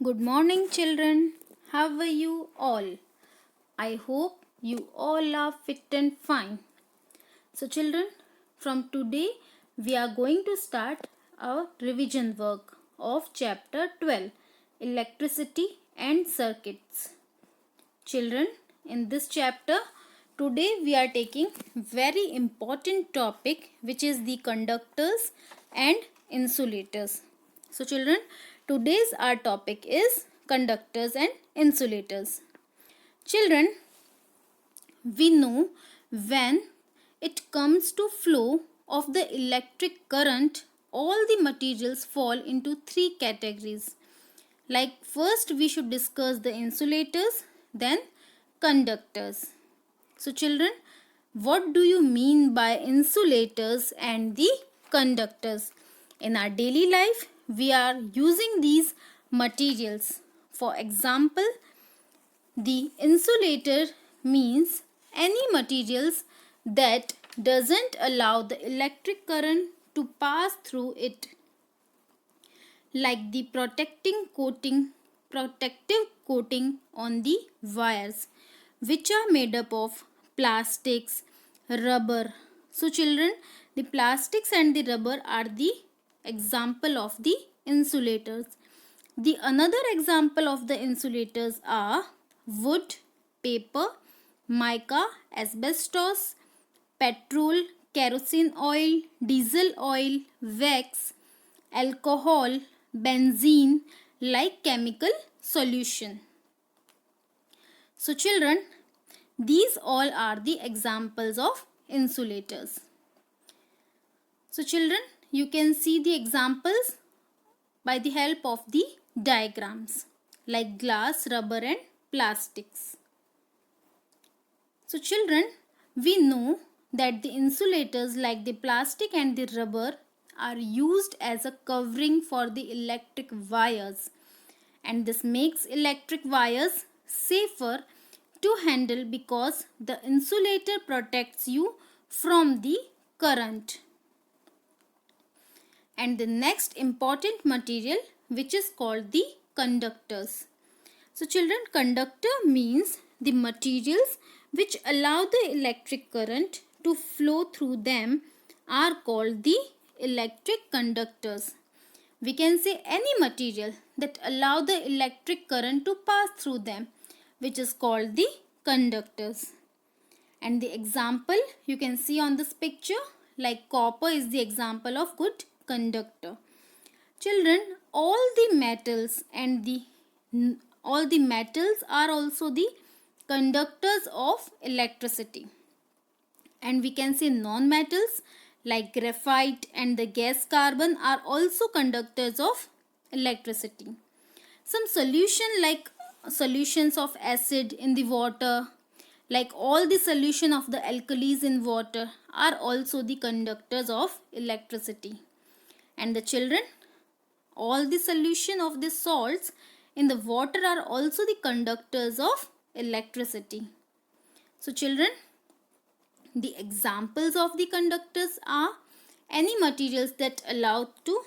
Good morning, children. How are you all? I hope you all are fit and fine. So, children, from today we are going to start our revision work of chapter 12 Electricity and Circuits. Children, in this chapter, today we are taking very important topic which is the conductors and insulators. So children, today's our topic is conductors and insulators. Children, we know when it comes to flow of the electric current, all the materials fall into three categories. Like first we should discuss the insulators, then conductors. So children, what do you mean by insulators and the conductors? In our daily life, we are using these materials. For example, the insulator means any materials that doesn't allow the electric current to pass through it, like the protective coating on the wires, which are made up of plastics, rubber. So children, the plastics and the rubber are the example of the insulators. The another example of the insulators are wood, paper, mica, asbestos, petrol, kerosene oil, diesel oil, wax, alcohol, benzene, like chemical solution. So children, these all are the examples of insulators. So children, you can see the examples by the help of the diagrams like glass, rubber and plastics. So children, we know that the insulators like the plastic and the rubber are used as a covering for the electric wires, and this makes electric wires safer to handle because the insulator protects you from the current. And the next important material which is called the conductors. So children, conductor means the materials which allow the electric current to flow through them are called the electric conductors. We can say any material that allow the electric current to pass through them, which is called the conductors. And the example you can see on this picture, like copper is the example of good conductor. Children, all the metals are also the conductors of electricity. And we can say non-metals like graphite and the gas carbon are also conductors of electricity. Some solutions of acid in the water, like all the solution of the alkalis in water, are also the conductors of electricity. And the children, all the solution of the salts in the water are also the conductors of electricity. So children, the examples of the conductors are any materials that allow to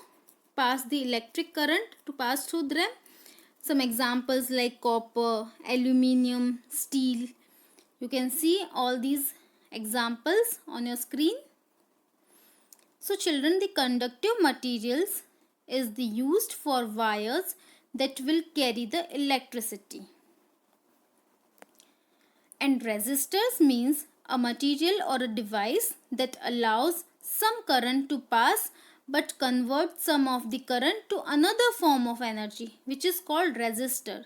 pass the electric current to pass through them. Some examples like copper, aluminium, steel. You can see all these examples on your screen. So children, the conductive materials is the used for wires that will carry the electricity. And resistors means a material or a device that allows some current to pass but converts some of the current to another form of energy, which is called resistor.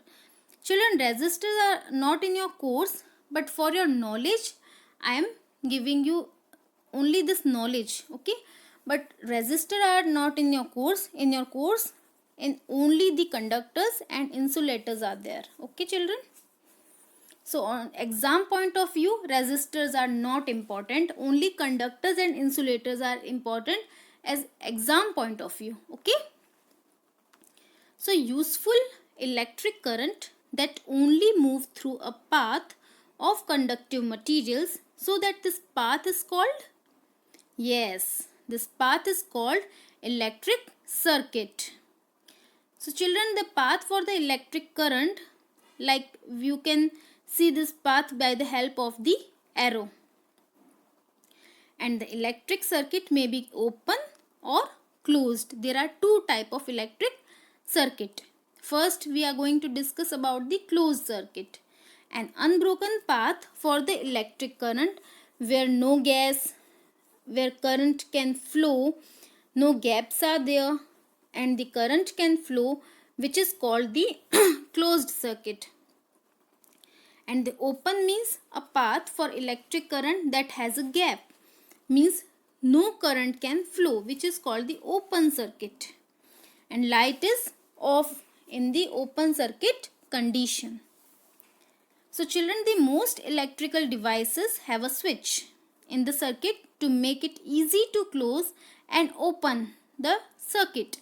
Children, resistors are not in your course, but for your knowledge I am giving you only this knowledge, okay? But resistors are not in your course. In your course, in only the conductors and insulators are there, okay children? So on exam point of view, resistors are not important. Only conductors and insulators are important as exam point of view. Okay. So useful electric current that only move through a path of conductive materials. So that this path is called, yes, this path is called electric circuit. So children, the path for the electric current, like you can see this path by the help of the arrow. And the electric circuit may be open or closed. There are two type of electric circuit. First, we are going to discuss about the closed circuit. An unbroken path for the electric current where no gas, where current can flow, no gaps are there, and the current can flow, which is called the closed circuit. And the open means a path for electric current that has a gap, means no current can flow, which is called the open circuit. And light is off in the open circuit condition. So children, the most electrical devices have a switch in the circuit to make it easy to close and open the circuit.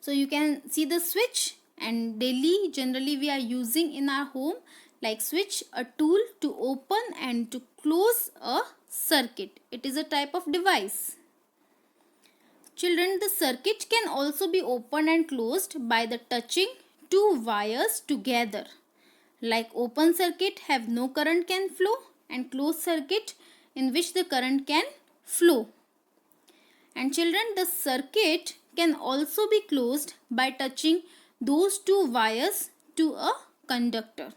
So you can see the switch, and daily generally we are using in our home like switch, a tool to open and to close a circuit. It is a type of device. Children, the circuit can also be opened and closed by the touching two wires together. Like open circuit have no current can flow, and closed circuit in which the current can flow. And children, the circuit can also be closed by touching those two wires to a conductor.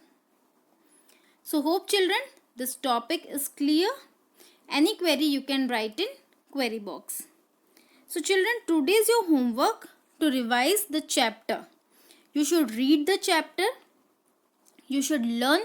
So hope children this topic is clear. Any query you can write in query box. So children, today is your homework to revise the chapter. You should read the chapter. You should learn